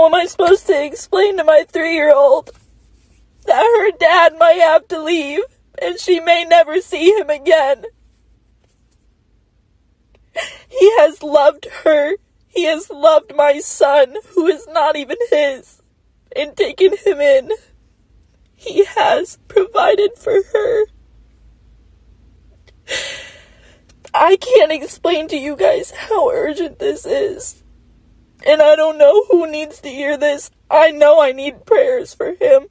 am I supposed to explain to my 3-year-old that her dad might have to leave and she may never see him again? He has loved her. He has loved my son, who is not even his, and taken him in. He has provided for her. I can't explain to you guys how urgent this is. And I don't know who needs to hear this. I know I need prayers for him,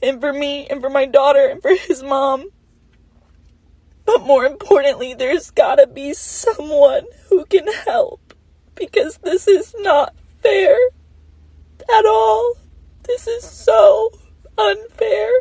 and for me, and for my daughter, and for his mom. But more importantly, there's gotta be someone who can help, because this is not fair at all. This is so unfair.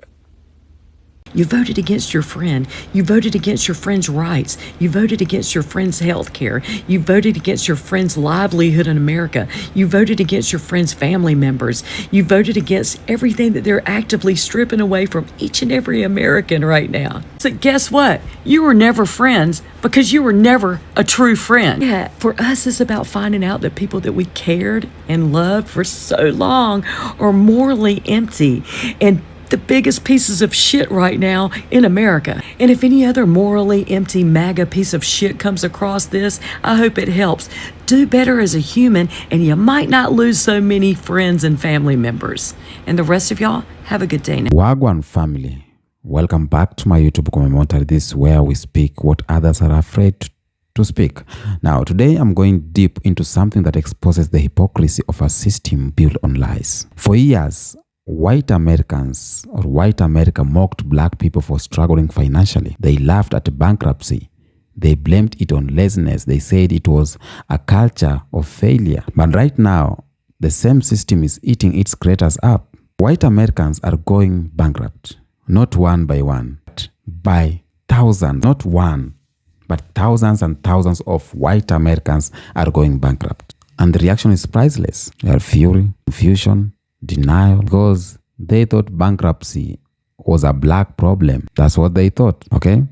You voted against your friend. You voted against your friend's rights. You voted against your friend's health care. You voted against your friend's livelihood in America. You voted against your friend's family members. You voted against everything that they're actively stripping away from each and every American right now. So guess what? You were never friends because you were never a true friend. Yeah, for us, it's about finding out that people that we cared and loved for so long are morally empty and the biggest pieces of shit right now in America. And if any other morally empty MAGA piece of shit comes across this, I hope it helps. Do better as a human, and you might not lose so many friends and family members. And the rest of y'all, have a good day now. Wagwan family, welcome back to my YouTube commentary. This is where we speak what others are afraid to speak. Now, today I'm going deep into something that exposes the hypocrisy of a system built on lies. For years, white Americans or white America mocked black people for struggling financially. They laughed at bankruptcy. They blamed it on laziness. They said it was a culture of failure. But right now, the same system is eating its creators up. White Americans are going bankrupt, not one by one, but by thousands. Not one, but thousands and thousands of white Americans are going bankrupt. And the reaction is priceless. There are fury, confusion, denial, because they thought bankruptcy was a black problem. That's what they thought, okay?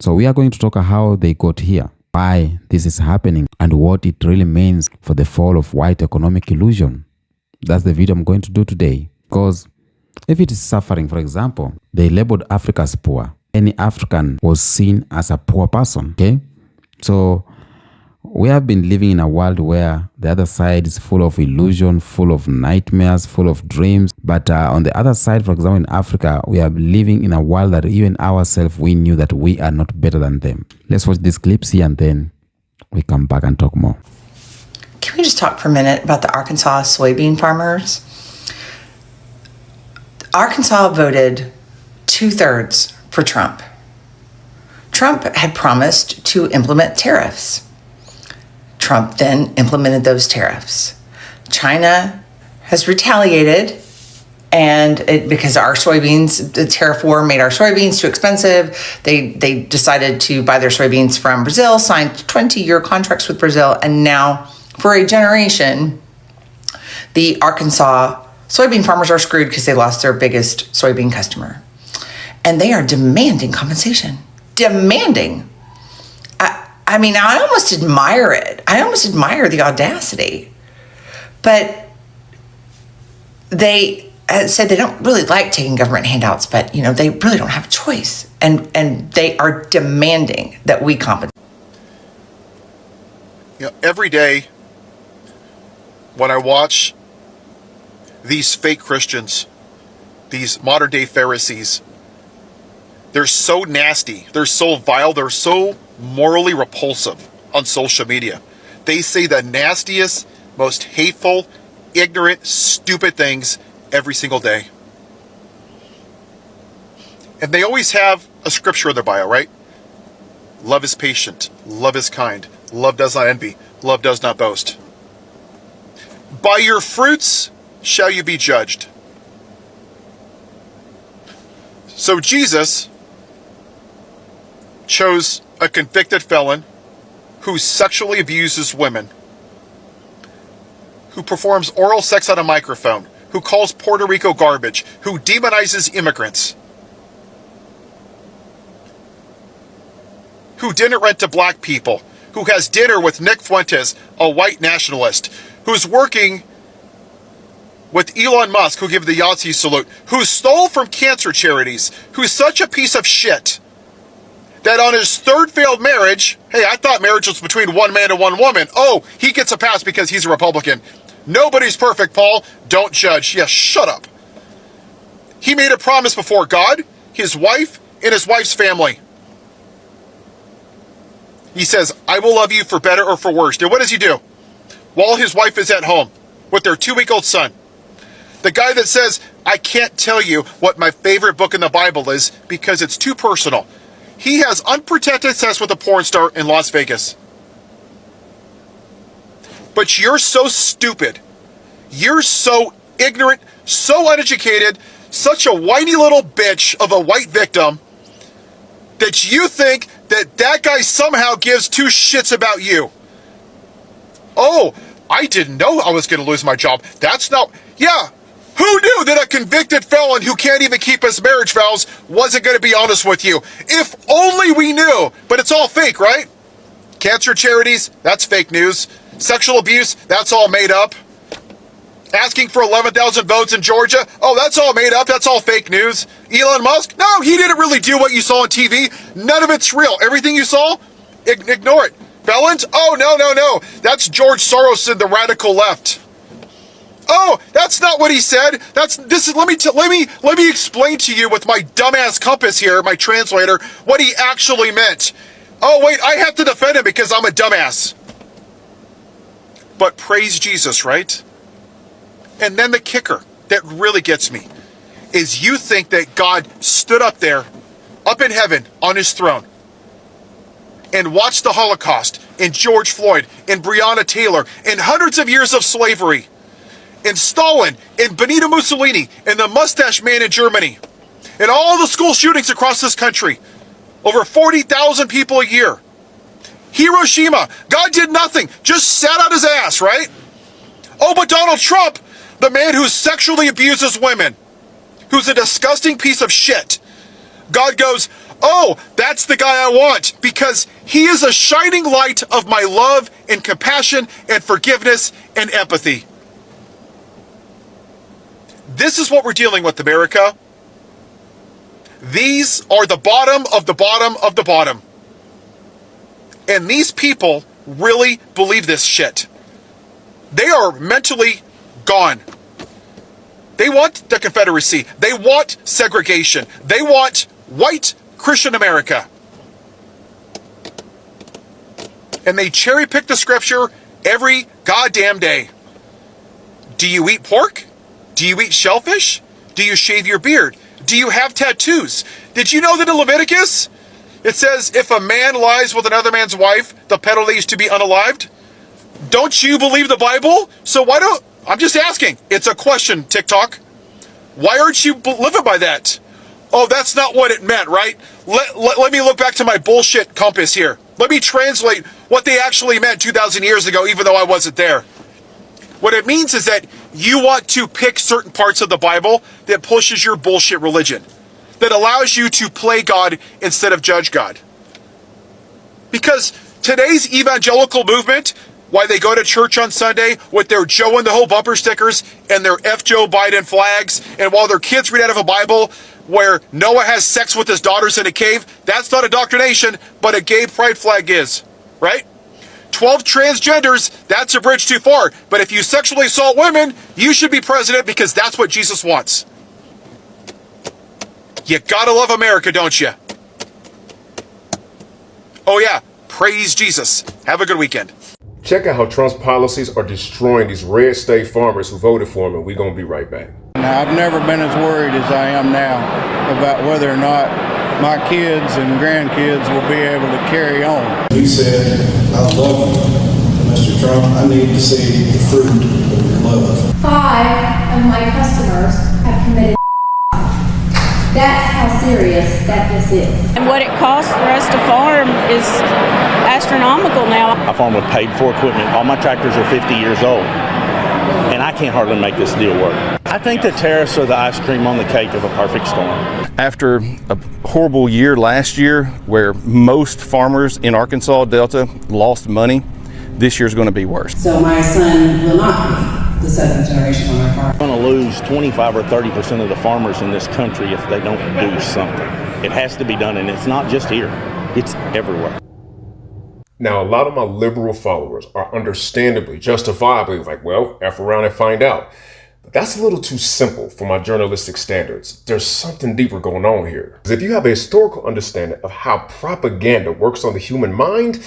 So we are going to talk about how they got here, why this is happening, and what it really means for the fall of white economic illusion. That's the video I'm going to do today. Because if it is suffering, for example, they labeled Africa as poor. Any African was seen as a poor person, okay? So we have been living in a world where the other side is full of illusion, full of nightmares, full of dreams. But on the other side, for example, in Africa, we are living in a world that even ourselves, we knew that we are not better than them. Let's watch these clips here and then we come back and talk more. Can we just talk for a minute about the Arkansas soybean farmers? Arkansas voted 2/3 for Trump. Trump had promised to implement tariffs. Trump then implemented those tariffs. China has retaliated, and because our soybeans, the tariff war made our soybeans too expensive, they decided to buy their soybeans from Brazil, signed 20-year contracts with Brazil, and now for a generation, the Arkansas soybean farmers are screwed because they lost their biggest soybean customer. And they are demanding compensation. Demanding. I mean, I almost admire it. I almost admire the audacity. But they said they don't really like taking government handouts, but, you know, they really don't have a choice. And they are demanding that we compensate. You know, every day when I watch these fake Christians, these modern day Pharisees, they're so nasty, they're so vile, they're so morally repulsive on social media. They say the nastiest, most hateful, ignorant, stupid things every single day. And they always have a scripture in their bio, right? Love is patient, love is kind, love does not envy, love does not boast. By your fruits shall you be judged. So Jesus chose a convicted felon who sexually abuses women, who performs oral sex on a microphone, who calls Puerto Rico garbage, who demonizes immigrants, who didn't rent to black people, who has dinner with Nick Fuentes, a white nationalist, who's working with Elon Musk, who gave the Yahtzee salute, who stole from cancer charities, who's such a piece of shit, that on his third failed marriage, hey, I thought marriage was between one man and one woman. Oh, he gets a pass because he's a Republican. Nobody's perfect, Paul. Don't judge. Yeah, shut up. He made a promise before God, his wife, and his wife's family. He says, I will love you for better or for worse. And what does he do? While his wife is at home with their 2-week-old son. The guy that says, I can't tell you what my favorite book in the Bible is because it's too personal. He has unprotected sex with a porn star in Las Vegas. But you're so stupid. You're so ignorant, so uneducated, such a whiny little bitch of a white victim that you think that that guy somehow gives two shits about you. Oh, I didn't know I was going to lose my job. That's not... Yeah, who knew that a convicted felon who can't even keep his marriage vows wasn't going to be honest with you? If only we knew. But it's all fake, right? Cancer charities, that's fake news. Sexual abuse, that's all made up. Asking for 11,000 votes in Georgia, oh, that's all made up. That's all fake news. Elon Musk, no, he didn't really do what you saw on TV. None of it's real. Everything you saw, ignore it. Felons, oh, no. That's George Soros and the radical left. Oh, that's not what he said. Let me explain to you with my dumbass compass here, my translator, what he actually meant. Oh, wait, I have to defend him because I'm a dumbass. But praise Jesus, right? And then the kicker that really gets me is you think that God stood up there, up in heaven, on his throne, and watched the Holocaust, and George Floyd, and Breonna Taylor, and hundreds of years of slavery, and Stalin, and Benito Mussolini, and the Mustache Man in Germany, and all the school shootings across this country. Over 40,000 people a year. Hiroshima, God did nothing, just sat on his ass, right? Oh, but Donald Trump, the man who sexually abuses women, who's a disgusting piece of shit, God goes, oh, that's the guy I want, because he is a shining light of my love and compassion and forgiveness and empathy. This is what we're dealing with, America. These are the bottom of the bottom of the bottom. And these people really believe this shit. They are mentally gone. They want the Confederacy. They want segregation. They want white Christian America. And they cherry pick the scripture every goddamn day. Do you eat pork? Do you eat shellfish? Do you shave your beard? Do you have tattoos? Did you know that in Leviticus, it says if a man lies with another man's wife, the penalty is to be unalived? Don't you believe the Bible? So why don't... I'm just asking. It's a question, TikTok. Why aren't you living by that? Oh, that's not what it meant, right? Let me look back to my bullshit compass here. Let me translate what they actually meant 2,000 years ago, even though I wasn't there. What it means is that you want to pick certain parts of the Bible that pushes your bullshit religion, that allows you to play God instead of judge God. Because today's evangelical movement, why they go to church on Sunday with their Joe and the Whole bumper stickers and their F Joe Biden flags, and while their kids read out of a Bible where Noah has sex with his daughters in a cave, that's not indoctrination, but a gay pride flag is, right? 12 transgenders, that's a bridge too far. But if you sexually assault women, you should be president because that's what Jesus wants. You gotta love America, don't you? Oh yeah, praise Jesus. Have a good weekend. Check out how Trump's policies are destroying these red state farmers who voted for him, and we're going to be right back. Now, I've never been as worried as I am now about whether or not my kids and grandkids will be able to carry on. He said, I love you, Mr. Trump. I need to see the fruit of your love. 5 of my customers have committed. That's how serious that this is. And what it costs for us to farm is astronomical now. I farm with paid-for equipment. All my tractors are 50 years old, and I can't hardly make this deal work. I think the tariffs are the ice cream on the cake of a perfect storm. After a horrible year last year where most farmers in Arkansas Delta lost money, this year's going to be worse. So my son will not the second generation on our farm. We're going to lose 25 or 30% of the farmers in this country if they don't do something. It has to be done, and it's not just here. It's everywhere. Now, a lot of my liberal followers are understandably, justifiably like, well, F around and find out. But that's a little too simple for my journalistic standards. There's something deeper going on here. Because if you have a historical understanding of how propaganda works on the human mind,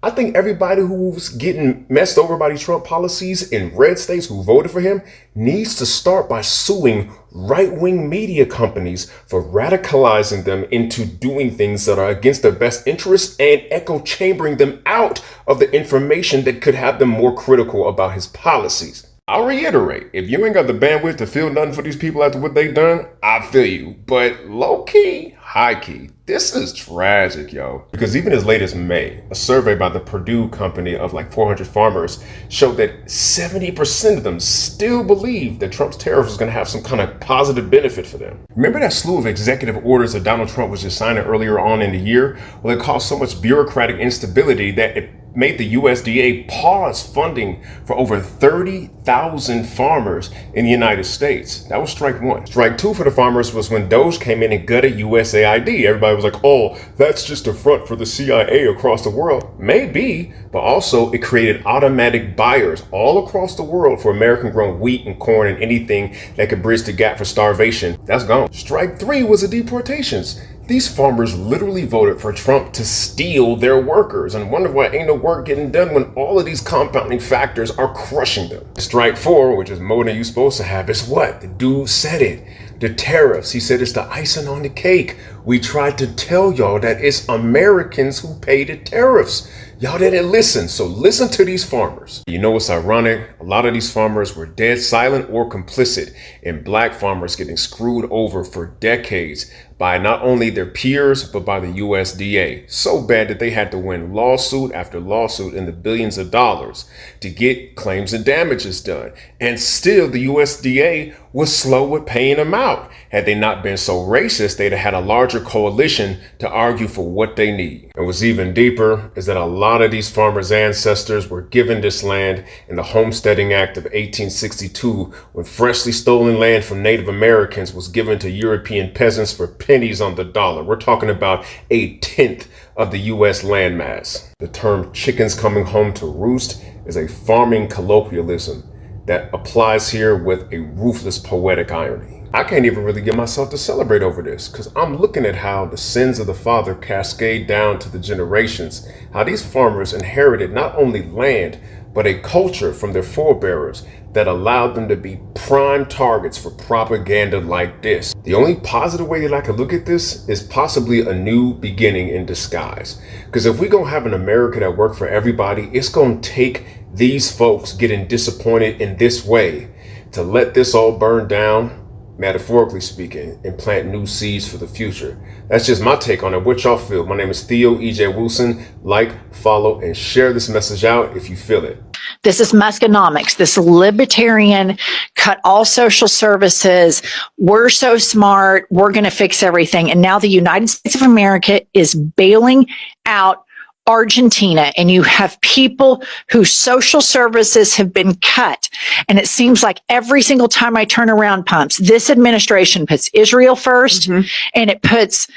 I think everybody who's getting messed over by these Trump policies in red states who voted for him needs to start by suing right-wing media companies for radicalizing them into doing things that are against their best interests and echo chambering them out of the information that could have them more critical about his policies. I'll reiterate, if you ain't got the bandwidth to feel nothing for these people after what they done, I feel you. But low-key, high-key, this is tragic, yo. Because even as late as May, a survey by the Purdue company of like 400 farmers showed that 70% of them still believe that Trump's tariff is going to have some kind of positive benefit for them. Remember that slew of executive orders that Donald Trump was just signing earlier on in the year? Well, it caused so much bureaucratic instability that it made the USDA pause funding for over 30,000 farmers in the United States. That was strike one. Strike two for the farmers was when Doge came in and gutted USAID. Everybody was like, oh, that's just a front for the CIA across the world. Maybe, but also it created automatic buyers all across the world for American grown wheat and corn and anything that could bridge the gap for starvation. That's gone. Strike three was the deportations. These farmers literally voted for Trump to steal their workers and wonder why ain't no work getting done when all of these compounding factors are crushing them. Strike four, which is more than you're supposed to have, is what? The dude said it. The tariffs. He said it's the icing on the cake. We tried to tell y'all that it's Americans who pay the tariffs. Y'all didn't listen, so listen to these farmers. You know what's ironic? A lot of these farmers were dead silent or complicit in black farmers getting screwed over for decades by not only their peers, but by the USDA. So bad that they had to win lawsuit after lawsuit in the billions of dollars to get claims and damages done. And still the USDA was slow with paying them out. Had they not been so racist, they'd have had a larger coalition to argue for what they need. And what's even deeper is that a lot of these farmers' ancestors were given this land in the Homesteading Act of 1862, when freshly stolen land from Native Americans was given to European peasants for pennies on the dollar. We're talking about 1/10 of the U.S. landmass. The term chickens coming home to roost is a farming colloquialism that applies here with a ruthless poetic irony. I can't even really get myself to celebrate over this because I'm looking at how the sins of the father cascade down to the generations, how these farmers inherited not only land, but a culture from their forebearers that allowed them to be prime targets for propaganda like this. The only positive way that I could look at this is possibly a new beginning in disguise. Because if we're gonna have an America that works for everybody, it's gonna take these folks getting disappointed in this way to let this all burn down, metaphorically speaking, and plant new seeds for the future. That's just my take on it. What y'all feel? My name is Theo E.J. Wilson. Like, follow, and share this message out if you feel it. This is Muskonomics, this libertarian, cut all social services. We're so smart. We're going to fix everything. And now the United States of America is bailing out Argentina, and you have people whose social services have been cut. And it seems like every single time I turn around pumps, this administration puts Israel first, and it puts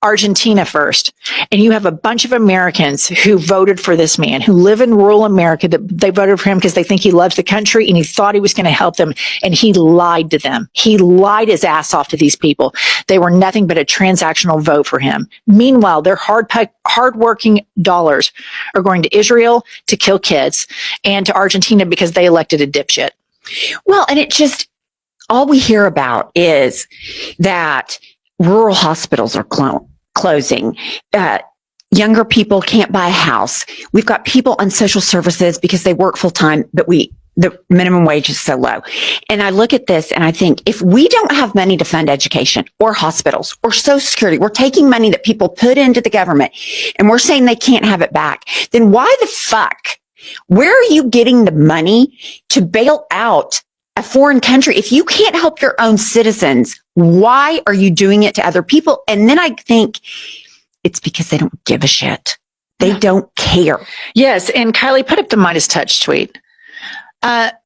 Argentina first. And you have a bunch of Americans who voted for this man, who live in rural America, that they voted for him because they think he loves the country and he thought he was going to help them. And he lied to them. He lied his ass off to these people. They were nothing but a transactional vote for him. Meanwhile, their hardworking dollars are going to Israel to kill kids and to Argentina because they elected a dipshit. Well, and it just, all we hear about is that rural hospitals are closing. Younger people can't buy a house. We've got people on social services because they work full time, but the minimum wage is so low. And I look at this and I think, if we don't have money to fund education or hospitals or Social Security, we're taking money that people put into the government and we're saying they can't have it back, then why the fuck? Where are you getting the money to bail out a foreign country? If you can't help your own citizens, why are you doing it to other people? And then I think it's because they don't give a shit. They don't care. Yes. And Kylie, put up the Midas Touch tweet.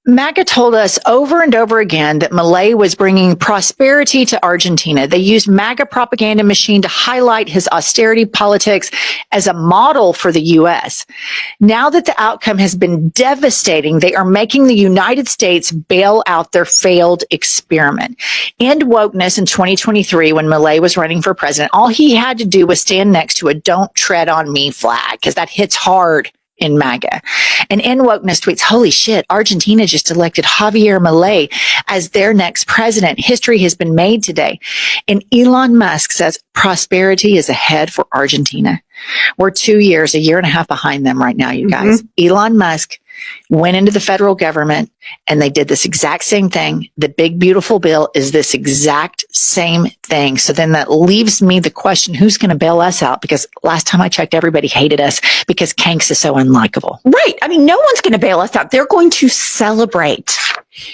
MAGA told us over and over again that Milei was bringing prosperity to Argentina. They used MAGA propaganda machine to highlight his austerity politics as a model for the U.S. Now that the outcome has been devastating, they are making the United States bail out their failed experiment. End wokeness in 2023 when Milei was running for president. All he had to do was stand next to a "Don't Tread on Me" flag, because that hits hard in MAGA. And End Wokeness tweets, holy shit, Argentina just elected Javier Milei as their next president. History has been made today. And Elon Musk says prosperity is ahead for Argentina. We're 2 years, a year and a half behind them right now, you guys. Elon Musk went into the federal government and they did this exact same thing. The big, beautiful bill is this exact same thing. So then that leaves me the question, who's going to bail us out? Because last time I checked, everybody hated us because Kanks is so unlikable. Right. I mean, no one's going to bail us out. They're going to celebrate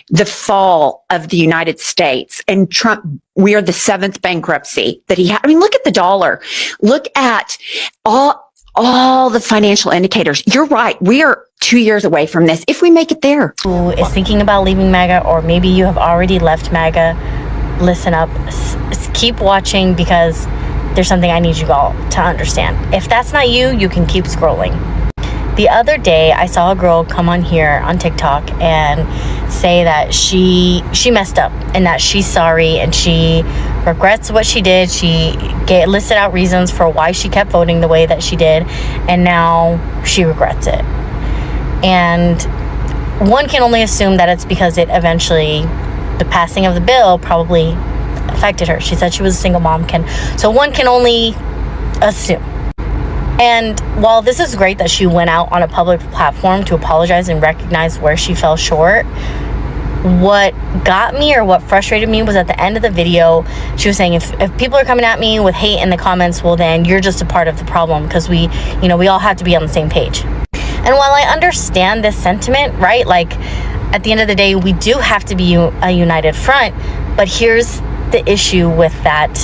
the fall of the United States and Trump. We are the 7th bankruptcy that he had. I mean, look at the dollar. Look at all the financial indicators. You're right. We are 2 years away from this if we make it there. Who is thinking about leaving MAGA, or maybe you have already left MAGA, listen up. Keep watching, because there's something I need you all to understand. If that's not you, you can keep scrolling. The other day, I saw a girl come on here on TikTok and say that she messed up and that she's sorry and she regrets what she did. She listed out reasons for why she kept voting the way that she did, and now she regrets it. And one can only assume that it's because it eventually, the passing of the bill probably affected her. She said she was a single mom. So one can only assume. And while this is great that she went out on a public platform to apologize and recognize where she fell short, what got me, or what frustrated me, was at the end of the video, she was saying, if people are coming at me with hate in the comments, well, then you're just a part of the problem, because we all have to be on the same page. And while I understand this sentiment, right, like at the end of the day, we do have to be a united front, but here's the issue with that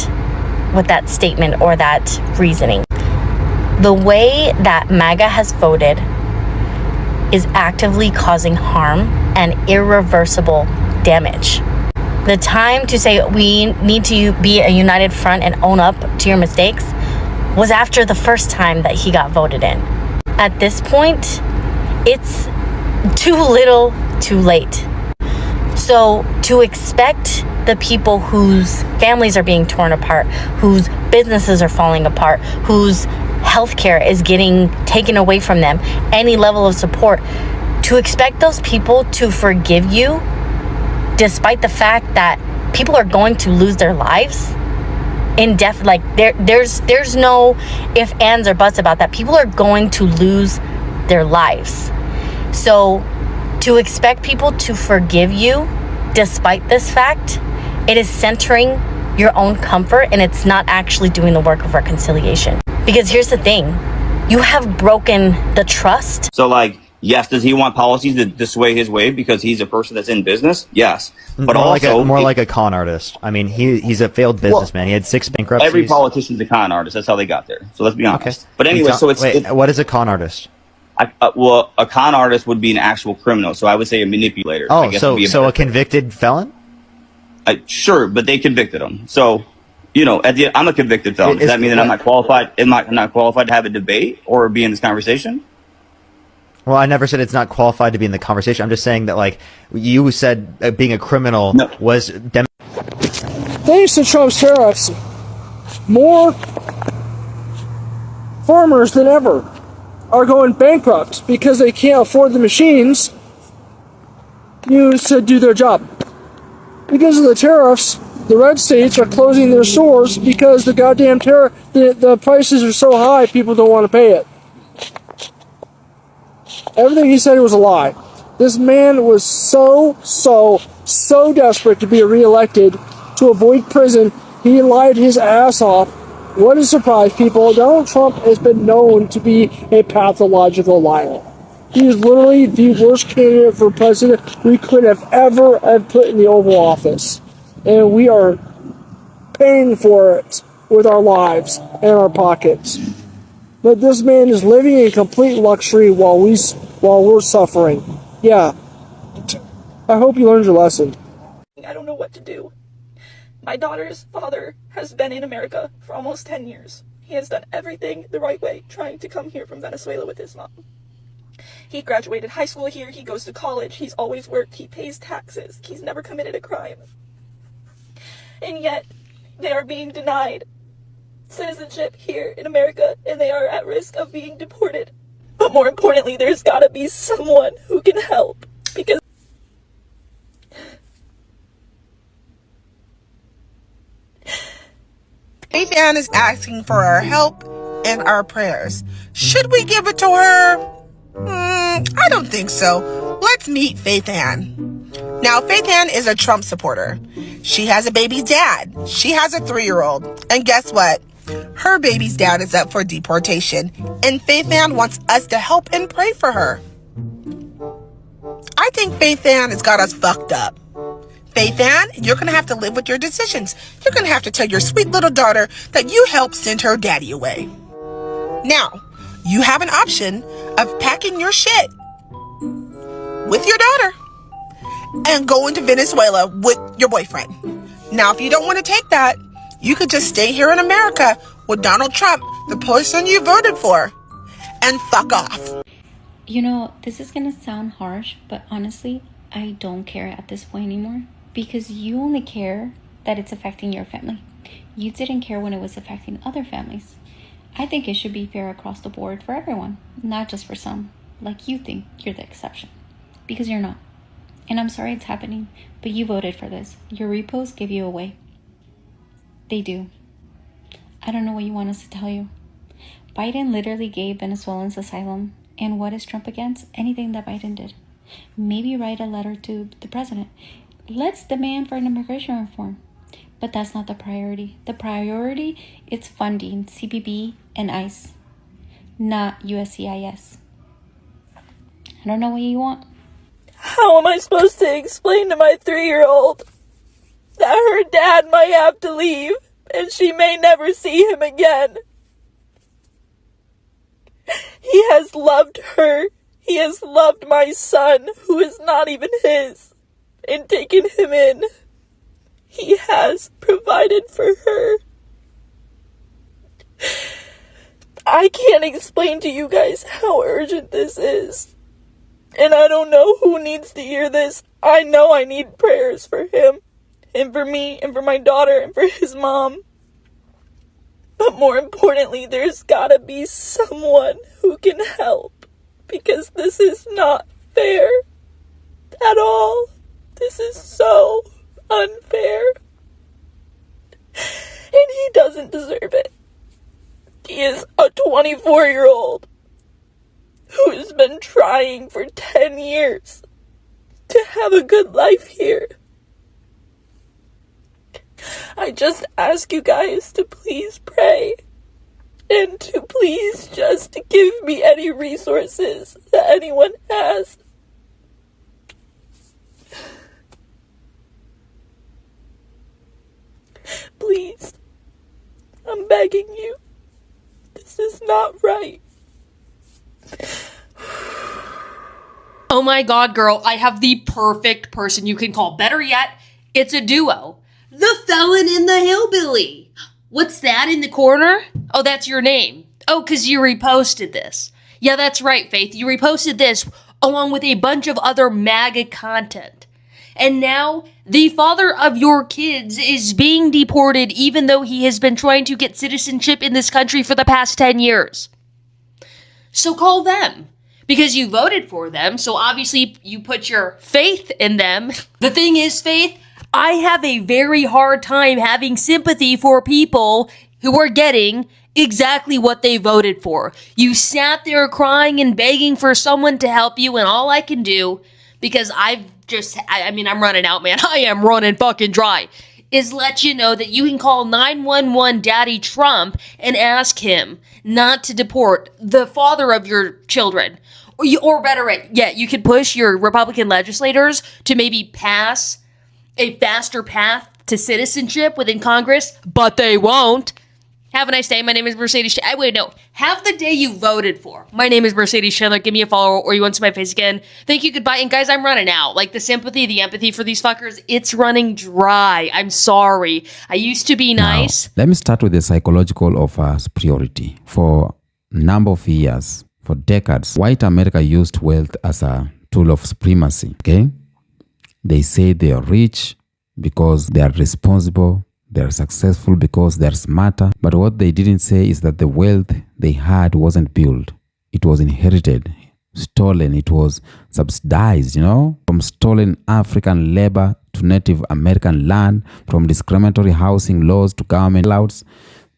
statement or that reasoning. The way that MAGA has voted is actively causing harm and irreversible damage. The time to say we need to be a united front and own up to your mistakes was after the first time that he got voted in. At this point, it's too little, too late. So to expect the people whose families are being torn apart, whose businesses are falling apart, whose healthcare is getting taken away from them, any level of support, to expect those people to forgive you despite the fact that people are going to lose their lives there's no ifs, ands, or buts about that. People are going to lose their lives. So to expect people to forgive you despite this fact, it is centering your own comfort, and it's not actually doing the work of reconciliation. Because here's the thing, you have broken the trust. So yes, does he want policies to sway his way because he's a person that's in business? Yes. But more like a con artist. I mean, he's a failed businessman. He had 6 bankruptcies. Every politician's a con artist. That's how they got there. So let's be honest. Okay. But anyway, what is a con artist? A con artist would be an actual criminal. So I would say a manipulator. Oh, so a convicted felon? Sure, but they convicted him. So, I'm a convicted felon. Does that mean that I'm not qualified? Am I not qualified to have a debate or be in this conversation? Well, I never said it's not qualified to be in the conversation. I'm just saying that, you said being a criminal was... Thanks to Trump's tariffs, more farmers than ever are going bankrupt because they can't afford the machines used to do their job. Because of the tariffs, the red states are closing their stores because the goddamn the prices are so high, people don't want to pay it. Everything he said was a lie. This man was so desperate to be reelected to avoid prison, he lied his ass off. What a surprise, people. Donald Trump has been known to be a pathological liar. He is literally the worst candidate for president we could have ever put in the Oval Office. And we are paying for it with our lives and our pockets. But this man is living in complete luxury while we're suffering. Yeah, I hope you learned your lesson. I don't know what to do. My daughter's father has been in America for almost 10 years. He has done everything the right way, trying to come here from Venezuela with his mom. He graduated high school here, he goes to college, he's always worked, he pays taxes, he's never committed a crime. And yet, they are being denied citizenship here in America, and they are at risk of being deported. But more importantly, there's gotta be someone who can help, because Faith Ann is asking for our help and our prayers. Should we give it to her? I don't think so. Let's meet Faith Ann. Now, Faith Ann is a Trump supporter. She has a baby's dad. She has a 3-year-old. And guess what? Her baby's dad is up for deportation. And Faith Ann wants us to help and pray for her. I think Faith Ann has got us fucked up. Faith Ann, you're going to have to live with your decisions. You're going to have to tell your sweet little daughter that you helped send her daddy away. Now, you have an option of packing your shit with your daughter and going to Venezuela with your boyfriend. Now, if you don't want to take that, you could just stay here in America with Donald Trump, the person you voted for, and fuck off. You know, this is going to sound harsh, but honestly, I don't care at this point anymore. Because you only care that it's affecting your family. You didn't care when it was affecting other families. I think it should be fair across the board for everyone, not just for some, like you think you're the exception. Because you're not. And I'm sorry it's happening, but you voted for this. Your reposts give you away. They do. I don't know what you want us to tell you. Biden literally gave Venezuelans asylum. And what is Trump against? Anything that Biden did. Maybe write a letter to the president. Let's demand for an immigration reform. But that's not the priority. The priority is funding CBP and ICE, not USCIS. I don't know what you want. how am I supposed to explain to my 3-year-old that her dad might have to leave and she may never see him again? He has loved her. He has loved my son, who is not even his, and taken him in. He has provided for her. I can't explain to you guys how urgent this is. And I don't know who needs to hear this. I know I need prayers for him, and for me, and for my daughter, and for his mom. But more importantly, there's gotta be someone who can help, because this is not fair at all. This is so unfair. And he doesn't deserve it. He is a 24-year-old who has been trying for 10 years to have a good life here. I just ask you guys to please pray and to please just give me any resources that anyone has. Please, I'm begging you. This is not right. Oh my god, girl, I have the perfect person you can call. Better yet, it's a duo. The Felon and the Hillbilly. What's that in the corner? Oh, that's your name. Oh, because you reposted this. Yeah, that's right, Faith. You reposted this along with a bunch of other MAGA content. And now, the father of your kids is being deported even though he has been trying to get citizenship in this country for the past 10 years. So call them. Because you voted for them, so obviously you put your faith in them. The thing is, Faith, I have a very hard time having sympathy for people who are getting exactly what they voted for. You sat there crying and begging for someone to help you, and all I can do, because I'm running out, man. I am running fucking dry. Is let you know that you can call 911 Daddy Trump and ask him not to deport the father of your children. Or better yet, you could push your Republican legislators to maybe pass a faster path to citizenship within Congress, but they won't. Have a nice day. My name is Mercedes. Wait, no. Have the day you voted for. My name is Mercedes Chandler. Give me a follow or you want to see my face again. Thank you. Goodbye. And guys, I'm running out. Like the sympathy, the empathy for these fuckers, it's running dry. I'm sorry. I used to be nice. Now, let me start with the psychological of superiority. For a number of years, for decades, white America used wealth as a tool of supremacy. Okay? They say they are rich because they are responsible. They are successful because they are smarter. But what they didn't say is that the wealth they had wasn't built. It was inherited, stolen. It was subsidized, from stolen African labor to Native American land, from discriminatory housing laws to government layouts.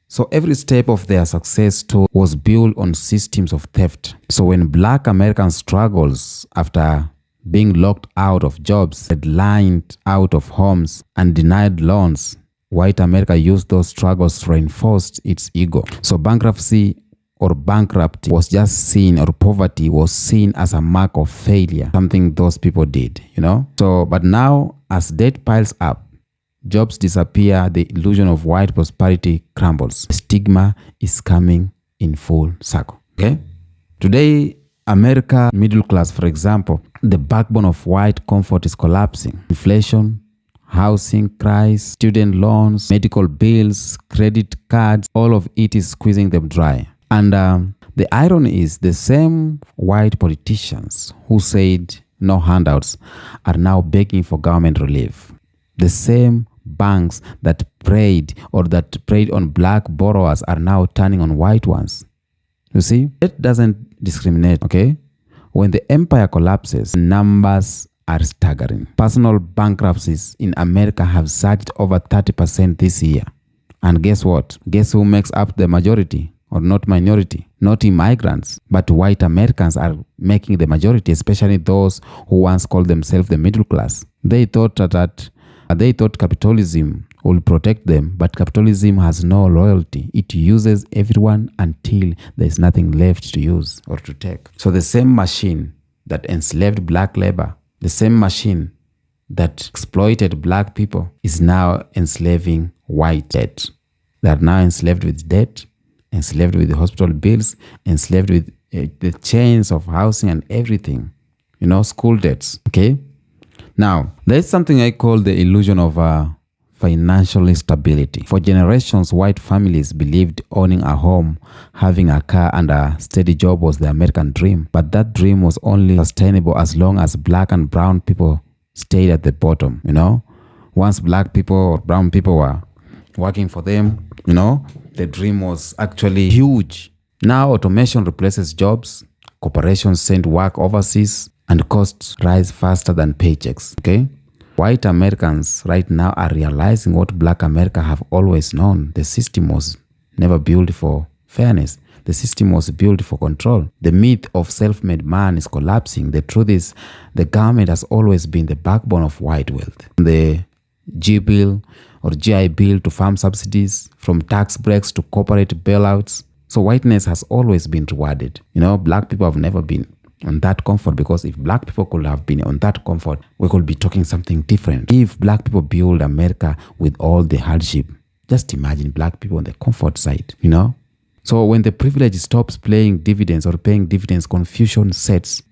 So every step of their success story was built on systems of theft. So when Black American struggles after being locked out of jobs, lined out of homes, and denied loans, white America used those struggles to reinforce its ego. So bankruptcy or bankrupt was just seen, or poverty was seen as a mark of failure, something those people did, So, but now as debt piles up, jobs disappear, the illusion of white prosperity crumbles. Stigma is coming in full circle, okay? Today, America middle class, for example, the backbone of white comfort is collapsing. Inflation, housing crisis, student loans, medical bills, credit cards, all of it is squeezing them dry. And the irony is the same white politicians who said no handouts are now begging for government relief. The same banks that preyed on black borrowers are now turning on white ones. You see, it doesn't discriminate, okay? When the empire collapses, numbers are staggering. Personal bankruptcies in America have surged over 30% this year. And guess what? Guess who makes up the majority? Or not minority? Not immigrants, but white Americans are making the majority, especially those who once called themselves the middle class. They thought capitalism will protect them, but capitalism has no loyalty. It uses everyone until there's nothing left to use or to take. So the same machine that enslaved black labor, the same machine that exploited black people, is now enslaving white debt. They are now enslaved with debt, enslaved with the hospital bills, enslaved with the chains of housing and everything. School debts, okay? Now, there's something I call the illusion of financial stability. For generations, white families believed owning a home, having a car, and a steady job was the American dream. But that dream was only sustainable as long as black and brown people stayed at the bottom, Once black people or brown people were working for them, the dream was actually huge. Now automation replaces jobs, corporations send work overseas, and costs rise faster than paychecks, okay? White Americans right now are realizing what black America have always known. The system was never built for fairness. The system was built for control. The myth of self-made man is collapsing. The truth is, the government has always been the backbone of white wealth. The GI Bill to farm subsidies, from tax breaks to corporate bailouts. So whiteness has always been rewarded. Black people have never been on that comfort, because if black people could have been on that comfort, we could be talking something different. If black people build America with all the hardship, just imagine black people on the comfort side, So when the privilege stops paying dividends, confusion sets.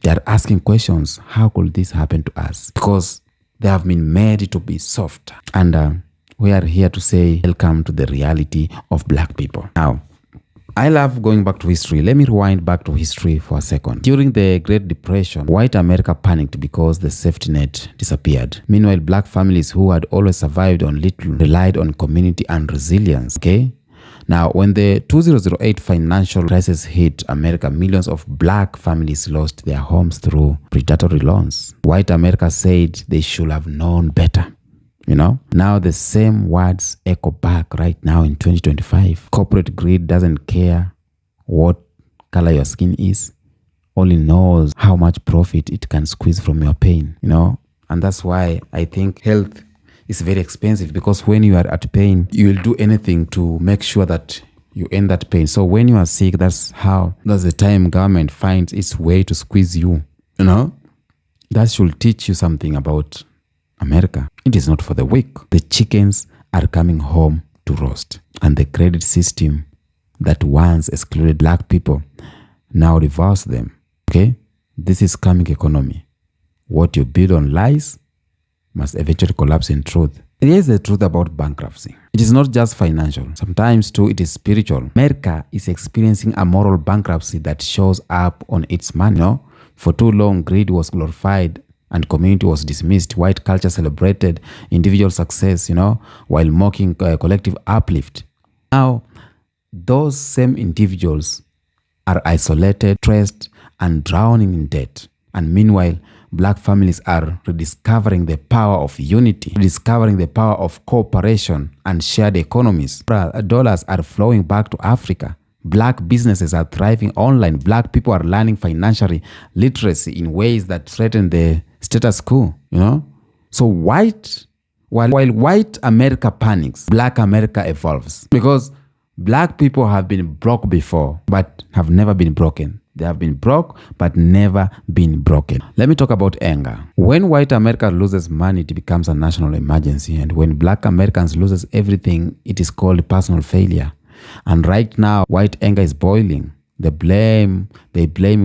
They are asking questions. How could this happen to us? Because they have been made to be soft. And we are here to say, welcome to the reality of black people. Now, I love going back to history. Let me rewind back to history for a second. During the Great Depression, white America panicked because the safety net disappeared. Meanwhile, black families who had always survived on little relied on community and resilience, okay? Now, when the 2008 financial crisis hit America, millions of black families lost their homes through predatory loans. White America said they should have known better. Now the same words echo back right now in 2025. Corporate greed doesn't care what color your skin is, only knows how much profit it can squeeze from your pain, And that's why I think health is very expensive, because when you are at pain, you will do anything to make sure that you end that pain. So when you are sick, that's the time government finds its way to squeeze you, That should teach you something about America. It is not for the weak. The chickens are coming home to roast. And the credit system that once excluded black people now reverse them. Okay? This is scamming economy. What you build on lies must eventually collapse in truth. Here's the truth about bankruptcy. It is not just financial. Sometimes too it is spiritual. America is experiencing a moral bankruptcy that shows up on its money. You know? For too long, greed was glorified and community was dismissed. White culture celebrated individual success, while mocking collective uplift. Now, those same individuals are isolated, stressed, and drowning in debt. And meanwhile, black families are rediscovering the power of unity, rediscovering the power of cooperation and shared economies. Dollars are flowing back to Africa. Black businesses are thriving online. Black people are learning financial literacy in ways that threaten the status quo, So while white America panics, black America evolves. Because black people have been broke before, but have never been broken. They have been broke, but never been broken. Let me talk about anger. When white America loses money, it becomes a national emergency. And when black Americans loses everything, it is called personal failure. And right now, white anger is boiling. They blame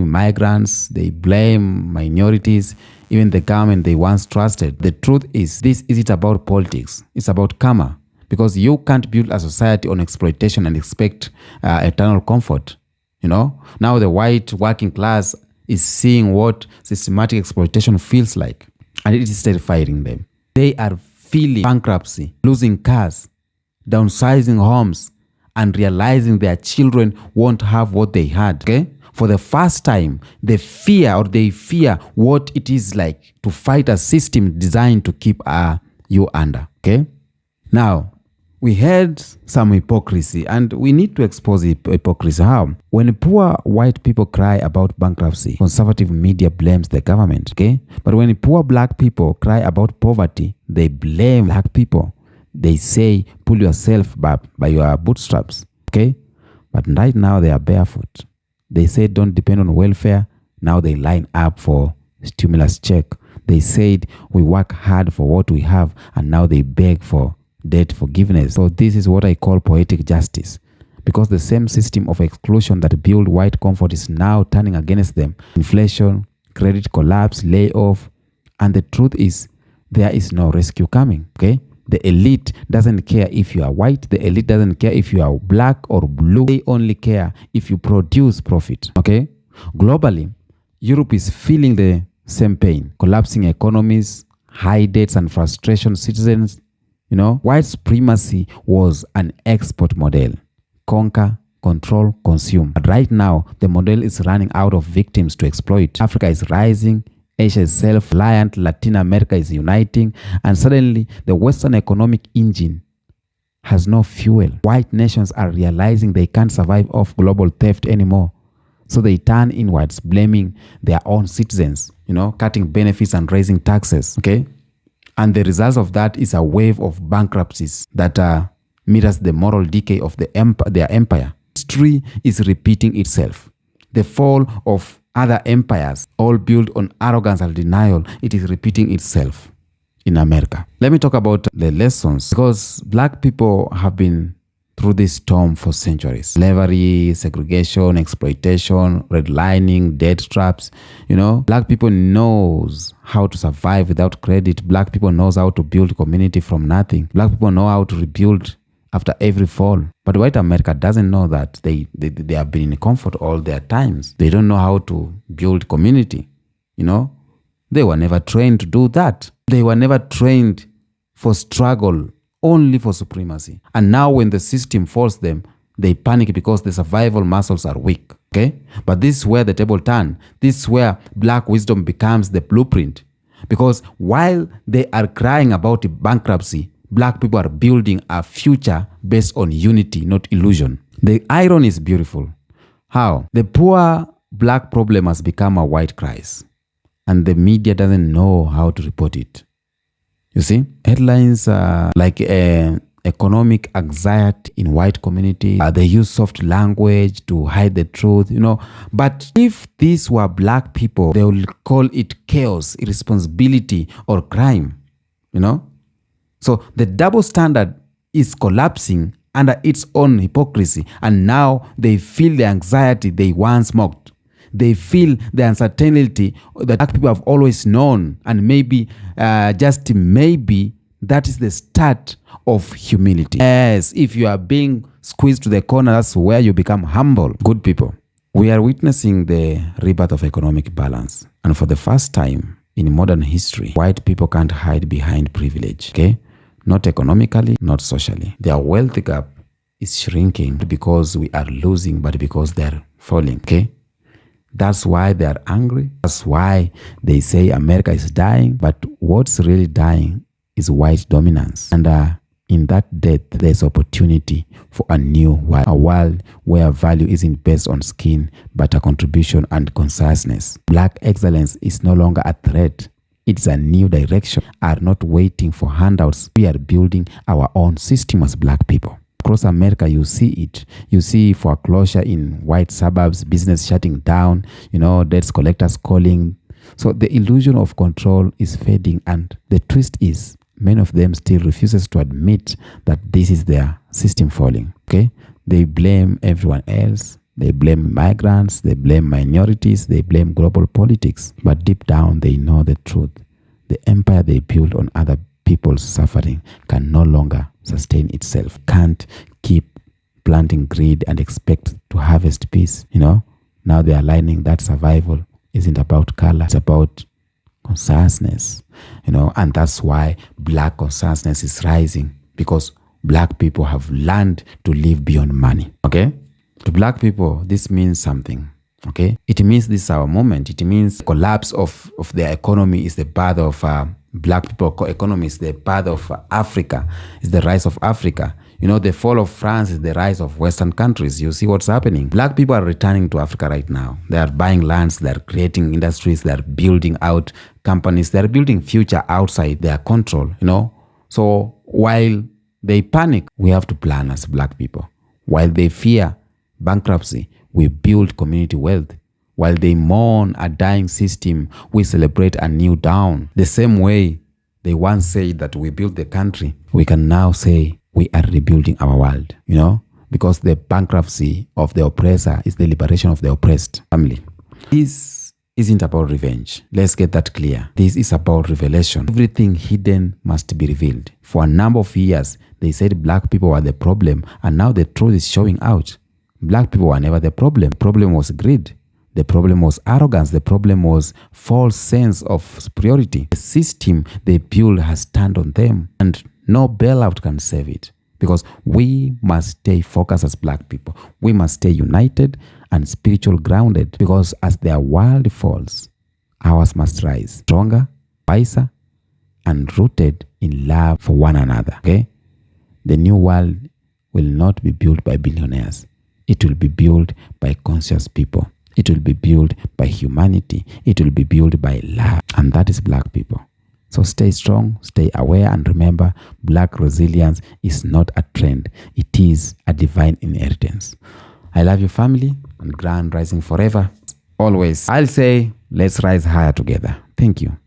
migrants, they blame minorities, even the government they once trusted. The truth is, this isn't about politics. It's about karma. Because you can't build a society on exploitation and expect eternal comfort. Now the white working class is seeing what systematic exploitation feels like. And it is terrifying them. They are feeling bankruptcy, losing cars, downsizing homes, and realizing their children won't have what they had. Okay? For the first time, they fear what it is like to fight a system designed to keep you under. Okay? Now, we had some hypocrisy, and we need to expose hypocrisy. How? When poor white people cry about bankruptcy, conservative media blames the government, okay? But when poor black people cry about poverty, they blame black people. They say, pull yourself up by your bootstraps, okay? But right now, they are barefoot. They say, don't depend on welfare. Now they line up for stimulus check. They said, we work hard for what we have, and now they beg for debt forgiveness. So this is what I call poetic justice, because the same system of exclusion that built white comfort is now turning against them. Inflation, credit collapse, layoff, and the truth is there is no rescue coming. Okay, the elite doesn't care if you are white. The elite doesn't care if you are black or blue. They only care if you produce profit. Okay, globally, Europe is feeling the same pain: collapsing economies, high debts, and frustration citizens. White supremacy was an export model. Conquer, control, consume. But right now, the model is running out of victims to exploit. Africa is rising, Asia is self-reliant, Latin America is uniting, and suddenly the Western economic engine has no fuel. White nations are realizing they can't survive off global theft anymore. So they turn inwards, blaming their own citizens, cutting benefits and raising taxes, okay? And the result of that is a wave of bankruptcies that mirrors the moral decay of their empire. History is repeating itself. The fall of other empires, all built on arrogance and denial, it is repeating itself in America. Let me talk about the lessons, because black people have been through this storm for centuries. Slavery, segregation, exploitation, redlining, debt traps. Black people knows how to survive without credit. Black people knows how to build community from nothing. Black people know how to rebuild after every fall. But white America doesn't know that. They have been in comfort all their times. They don't know how to build community. They were never trained to do that. They were never trained for struggle, only for supremacy. And now when the system forces them, they panic because the survival muscles are weak. Okay? But this is where the table turns. This is where black wisdom becomes the blueprint. Because while they are crying about bankruptcy, black people are building a future based on unity, not illusion. The irony is beautiful. How? The poor black problem has become a white crisis, and the media doesn't know how to report it. You see, headlines like economic anxiety in white community. They use soft language to hide the truth, But if these were black people, they will call it chaos, irresponsibility, or crime, So the double standard is collapsing under its own hypocrisy, and now they feel the anxiety they once mocked. They feel the uncertainty that black people have always known, and maybe, just maybe, that is the start of humility. Yes, if you are being squeezed to the corner, that's where you become humble. Good people, we are witnessing the rebirth of economic balance, and for the first time in modern history, white people can't hide behind privilege, okay? Not economically, not socially. Their wealth gap is shrinking because we are losing, but because they're falling, okay? That's why they are angry. That's why they say America is dying. But what's really dying is white dominance. And in that death, there's opportunity for a new world. A world where value isn't based on skin, but a contribution and consciousness. Black excellence is no longer a threat. It's a new direction. Are not waiting for handouts. We are building our own system as black people. Across America, you see it. You see foreclosure in white suburbs, business shutting down, debt collectors calling. So the illusion of control is fading, and the twist is many of them still refuses to admit that this is their system falling. Okay? They blame everyone else. They blame migrants. They blame minorities. They blame global politics. But deep down, they know the truth. The empire they built on other people's suffering can no longer sustain itself. Can't keep planting greed and expect to harvest peace. Now they are learning that survival isn't about color. It's about consciousness. And that's why black consciousness is rising, because black people have learned to live beyond money. Okay? To black people, this means something. Okay? It means this is our moment. It means collapse of their economy is the birth of black people economy, is the birth of Africa, is the rise of Africa. The fall of France is the rise of Western countries. You see what's happening. Black people are returning to Africa right now. They are buying lands, they are creating industries, they are building out companies, they are building future outside their control, So while they panic, we have to plan as black people. While they fear bankruptcy, we build community wealth. While they mourn a dying system, we celebrate a new dawn. The same way they once said that we built the country, we can now say we are rebuilding our world, because the bankruptcy of the oppressor is the liberation of the oppressed family. This isn't about revenge. Let's get that clear. This is about revelation. Everything hidden must be revealed. For a number of years, they said black people were the problem, and now the truth is showing out. Black people were never the problem. The problem was greed. The problem was arrogance. The problem was false sense of superiority. The system they built has turned on them, and no bailout can save it, because we must stay focused as black people. We must stay united and spiritual grounded, because as their world falls, ours must rise stronger, wiser, and rooted in love for one another. Okay? The new world will not be built by billionaires. It will be built by conscious people. It will be built by humanity. It will be built by love. And that is black people. So stay strong, stay aware, and remember, black resilience is not a trend. It is a divine inheritance. I love your family, and grand rising forever. Always, I'll say, let's rise higher together. Thank you.